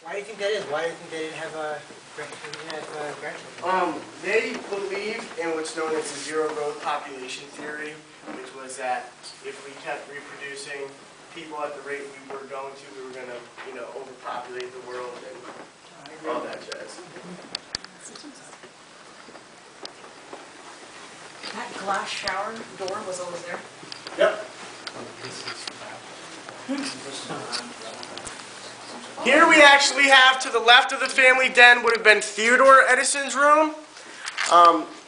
Why do you think that is? Why do you think they didn't have grandchildren? They believed in what's known as the zero growth population theory, which was that if we kept reproducing people at the rate we were going to, we were going to, overpopulate the world and all that jazz. That glass shower door was always there. Yep. Here we actually have, to the left of the family den, would have been Theodore Edison's room.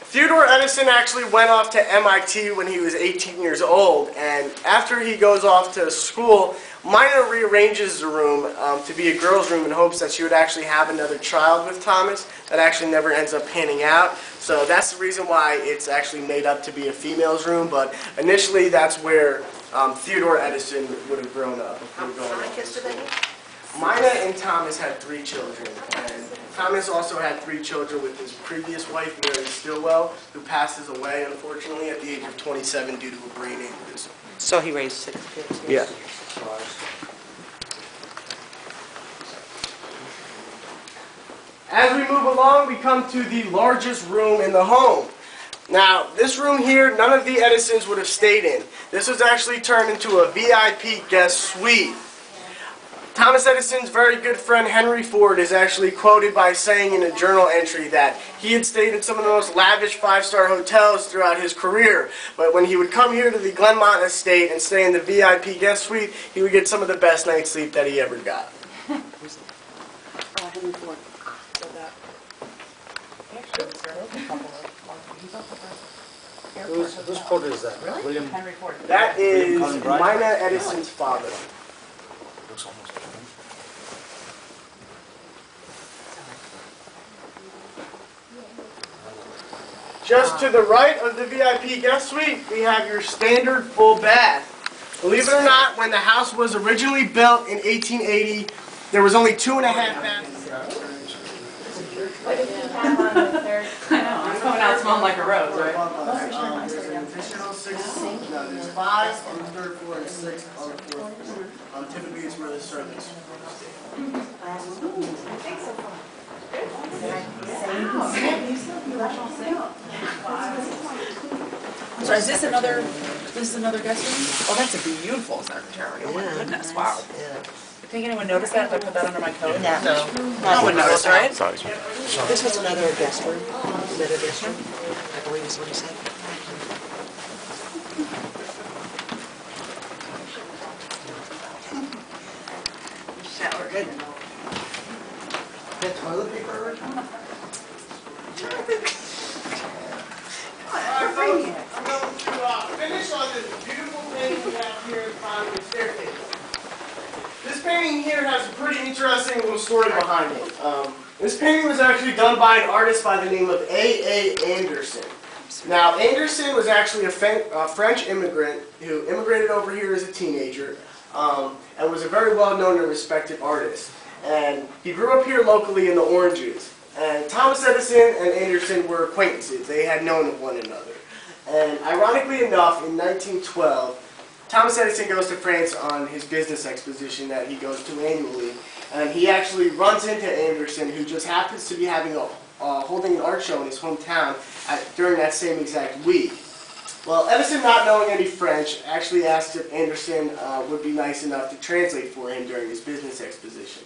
Theodore Edison actually went off to MIT when he was 18 years old, and after he goes off to school, Mina rearranges the room to be a girl's room in hopes that she would actually have another child with Thomas. That actually never ends up panning out, so that's the reason why it's actually made up to be a female's room, but initially that's where Theodore Edison would have grown up. How many kids did they have? Mina and Thomas had 3 children, and Thomas also had 3 children with his previous wife, Mary Stillwell, who passes away, unfortunately, at the age of 27 due to a brain aneurysm. So he raised 6 kids? Yeah. As we move along, we come to the largest room in the home. Now, this room here, none of the Edisons would have stayed in. This was actually turned into a VIP guest suite. Thomas Edison's very good friend Henry Ford is actually quoted by saying in a journal entry that he had stayed in some of the most lavish 5-star hotels throughout his career, but when he would come here to the Glenmont estate and stay in the VIP guest suite, he would get some of the best night's sleep that he ever got. Henry Ford said that. Whose quote is that? Really? William. Henry Ford. That is William Cullen Mina Edison's father. Looks almost like him. Just to the right of the VIP guest suite, we have your standard full bath. Believe it or not, when the house was originally built in 1880, there was only 2.5 baths. I know, I'm coming out smelling like a rose, right? Additional 6, no, there's 5 on the 3rd floor and 6 on the 4th floor. Typically it's where the servants. So is this another guest room? Oh, that's a beautiful secretary. Oh my goodness, wow. Yeah. Think anyone noticed that if I put that under my coat? No. No one noticed, right? Sorry. This was another guest room, another guest room, I believe is what he said. Shower, good. Get toilet paper? I'm going to finish on this beautiful painting we have here at the bottom of the staircase. This painting here has a pretty interesting little story behind it. This painting was actually done by an artist by the name of A.A. Anderson. Now, Anderson was actually a French immigrant who immigrated over here as a teenager and was a very well-known and respected artist. And he grew up here locally in the Oranges. And Thomas Edison and Anderson were acquaintances. They had known of one another. And ironically enough, in 1912, Thomas Edison goes to France on his business exposition that he goes to annually. And he actually runs into Anderson, who just happens to be having holding an art show in his hometown during that same exact week. Well, Edison, not knowing any French, actually asked if Anderson would be nice enough to translate for him during his business exposition.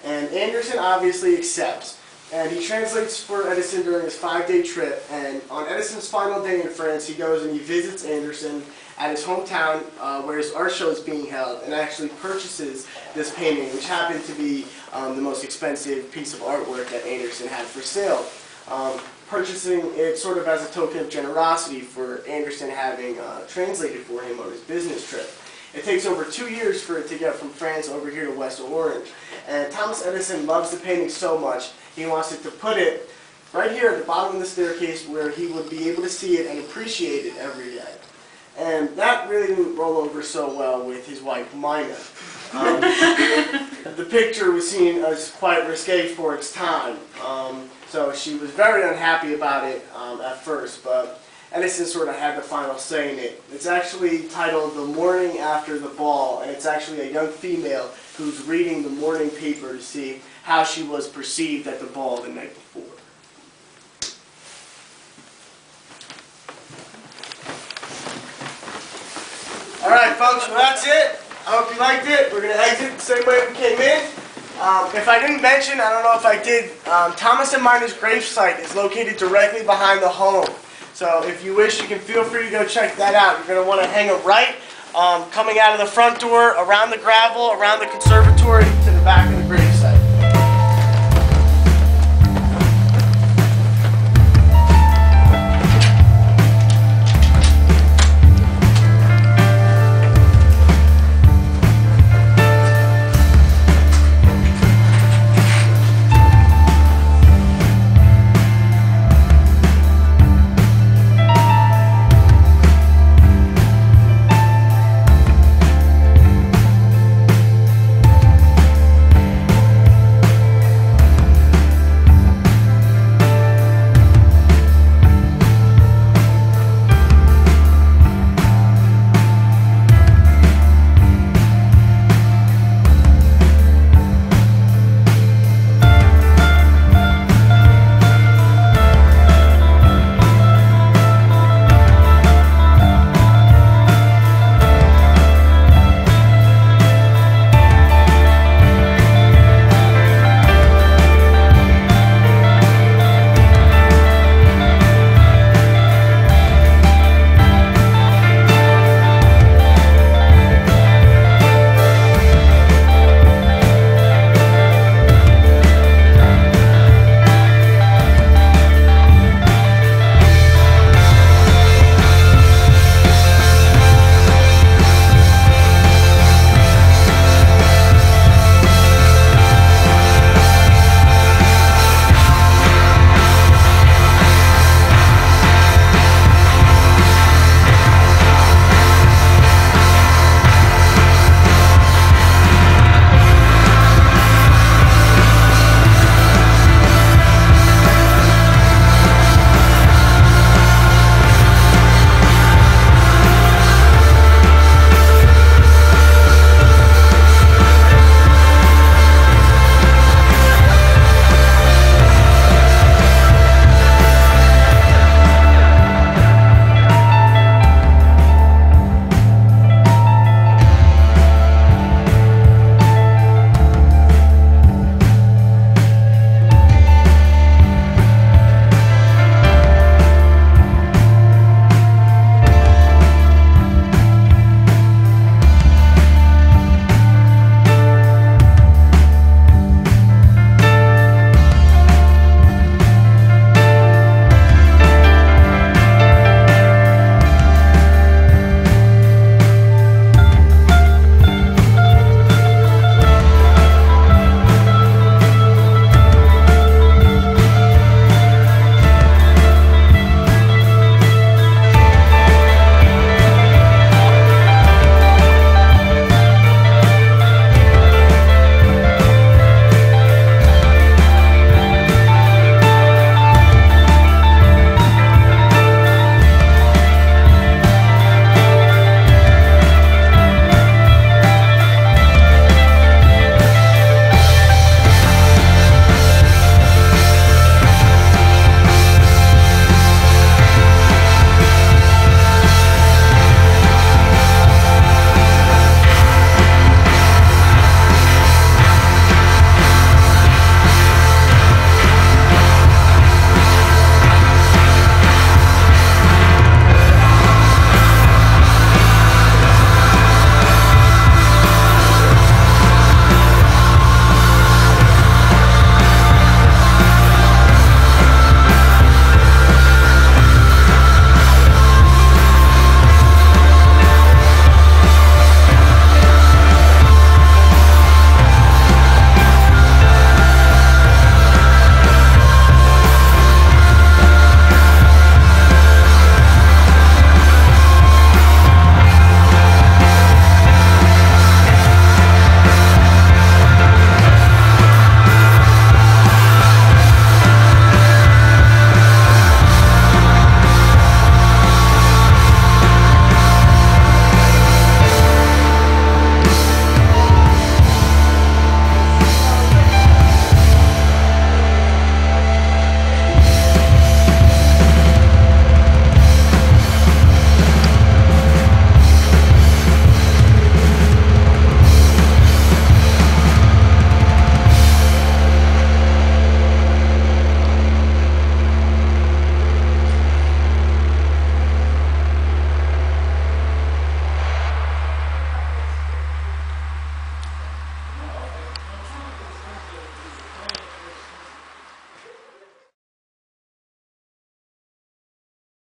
And Anderson obviously accepts. And he translates for Edison during his 5-day trip. And on Edison's final day in France, he goes and he visits Anderson at his hometown where his art show is being held, and actually purchases this painting, which happened to be the most expensive piece of artwork that Anderson had for sale. Purchasing it sort of as a token of generosity for Anderson having translated for him on his business trip. It takes over 2 years for it to get from France over here to West Orange. And Thomas Edison loves the painting so much, he wants it to put it right here at the bottom of the staircase where he would be able to see it and appreciate it every day. And that really didn't roll over so well with his wife, Mina. The picture was seen as quite risque for its time. So she was very unhappy about it at first, but Edison sort of had the final say in it. It's actually titled The Morning After the Ball, and it's actually a young female who's reading the morning paper to see how she was perceived at the ball the night before. Alright folks, well that's it. I hope you liked it. We're going to exit the same way we came in. If I didn't mention, I don't know if I did, Thomas and Miner's gravesite is located directly behind the home. So if you wish, you can feel free to go check that out. You're going to want to hang a right, coming out of the front door, around the gravel, around the conservatory, to the back